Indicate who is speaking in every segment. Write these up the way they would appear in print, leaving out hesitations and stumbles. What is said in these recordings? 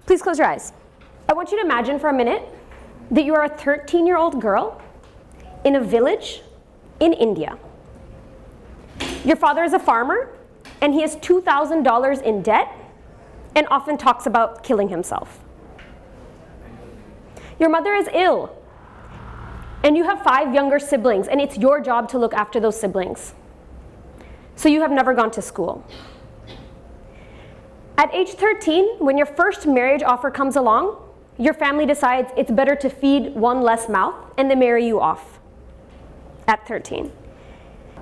Speaker 1: Please close your eyes. I want you to imagine for a minute that you are a 13-year-old girl in a village in India. Your father is a farmer, and he has $2,000 in debt and often talks about killing himself. Your mother is ill, and you have 5 younger siblings, and it's your job to look after those siblings. So you have never gone to school. At age 13, when your first marriage offer comes along, your family decides it's better to feed one less mouth, and they marry you off at 13.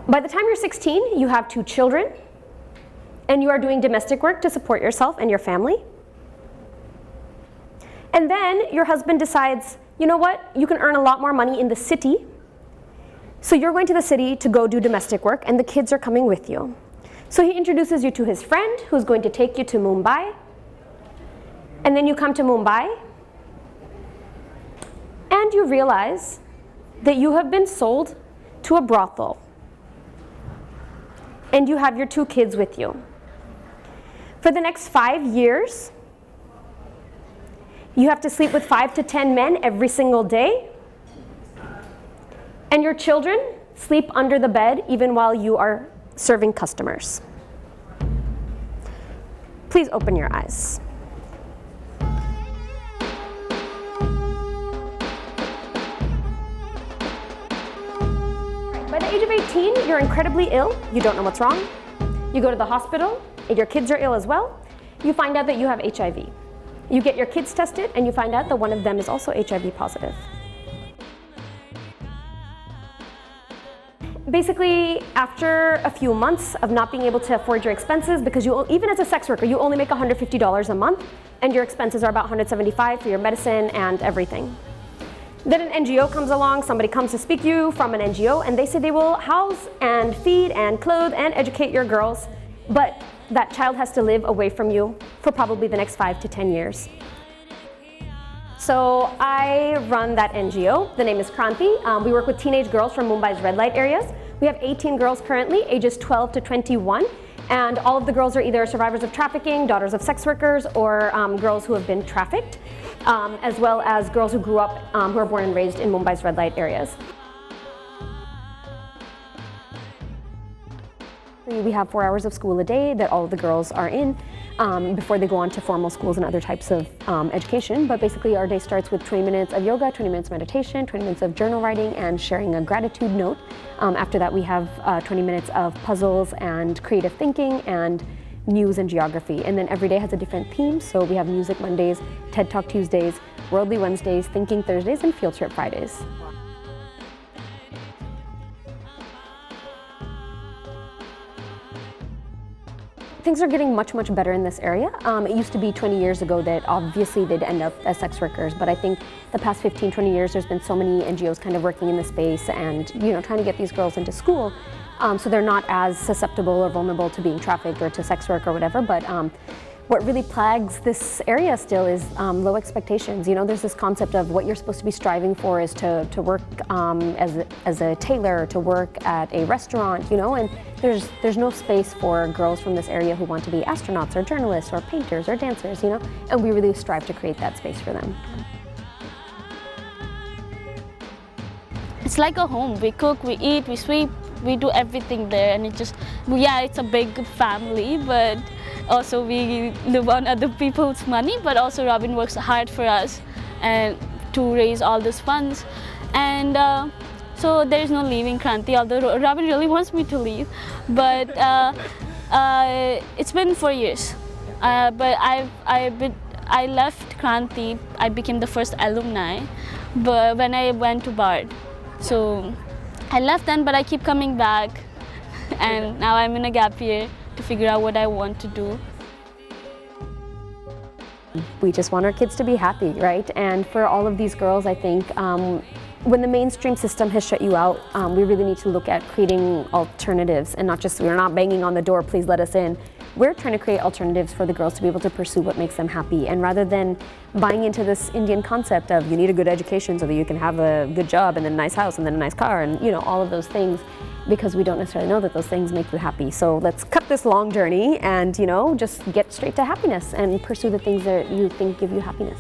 Speaker 1: By the time you're 16, you have 2 children, and you are doing domestic work to support yourself and your family. And then your husband decides, you know what, you can earn a lot more money in the city, so you're going to the city to go do domestic work, and the kids are coming with you. So he introduces you to his friend who's going to take you to Mumbai, and then you come to Mumbai, and you realize that you have been sold to a brothel, and you have your 2 kids with you. For the next 5 years, you have to sleep with 5 to 10 men every single day, and your children sleep under the bed even while you are serving customers. Please open your eyes. By the age of 18, you're incredibly ill. You don't know what's wrong. You go to the hospital, and your kids are ill as well. You find out that you have HIV. You get your kids tested, and you find out that one of them is also HIV positive. Basically, after a few months of not being able to afford your expenses, because even as a sex worker, you only make $150 a month, and your expenses are about $175 for your medicine and everything. Then an NGO comes along, somebody comes to speak to you from an NGO, and they say they will house and feed and clothe and educate your girls, but that child has to live away from you for probably the next 5 to 10 years. So I run that NGO. The name is Kranti. We work with teenage girls from Mumbai's red light areas. We have 18 girls currently, ages 12 to 21, and all of the girls are either survivors of trafficking, daughters of sex workers, or girls who have been trafficked, as well as girls who grew up, who are born and raised in Mumbai's red light areas. We have 4 hours of school a day that all of the girls are in before they go on to formal schools and other types of education. But basically our day starts with 20 minutes of yoga, 20 minutes of meditation, 20 minutes of journal writing, and sharing a gratitude note. After that we have 20 minutes of puzzles and creative thinking and news and geography. And then every day has a different theme. So we have Music Mondays, TED Talk Tuesdays, Worldly Wednesdays, Thinking Thursdays, and Field Trip Fridays. Things are getting much, much better in this area. It used to be 20 years ago that obviously they'd end up as sex workers, but I think the past 15, 20 years there's been so many NGOs kind of working in the space and trying to get these girls into school so they're not as susceptible or vulnerable to being trafficked or to sex work or whatever. But what really plagues this area still is low expectations. There's this concept of what you're supposed to be striving for is to work as a tailor, to work at a restaurant, and there's no space for girls from this area who want to be astronauts or journalists or painters or dancers, and we really strive to create that space for them.
Speaker 2: It's like a home. We cook, we eat, we sweep, we do everything there, and it's a big family, but also we live on other people's money, but also Robin works hard for us and to raise all these funds. And so there is no leaving Kranti, although Robin really wants me to leave. But it's been 4 years. But I left Kranti, I became the first alumni but when I went to Bard. So I left then, but I keep coming back, and now I'm in a gap year to figure out what I want to do.
Speaker 1: We just want our kids to be happy, right? And for all of these girls, I think when the mainstream system has shut you out, we really need to look at creating alternatives and not just, we're not banging on the door, please let us in. we're trying to create alternatives for the girls to be able to pursue what makes them happy. And rather than buying into this Indian concept of you need a good education so that you can have a good job and then a nice house and then a nice car and all of those things, because we don't necessarily know that those things make you happy. So let's cut this long journey and just get straight to happiness and pursue the things that you think give you happiness.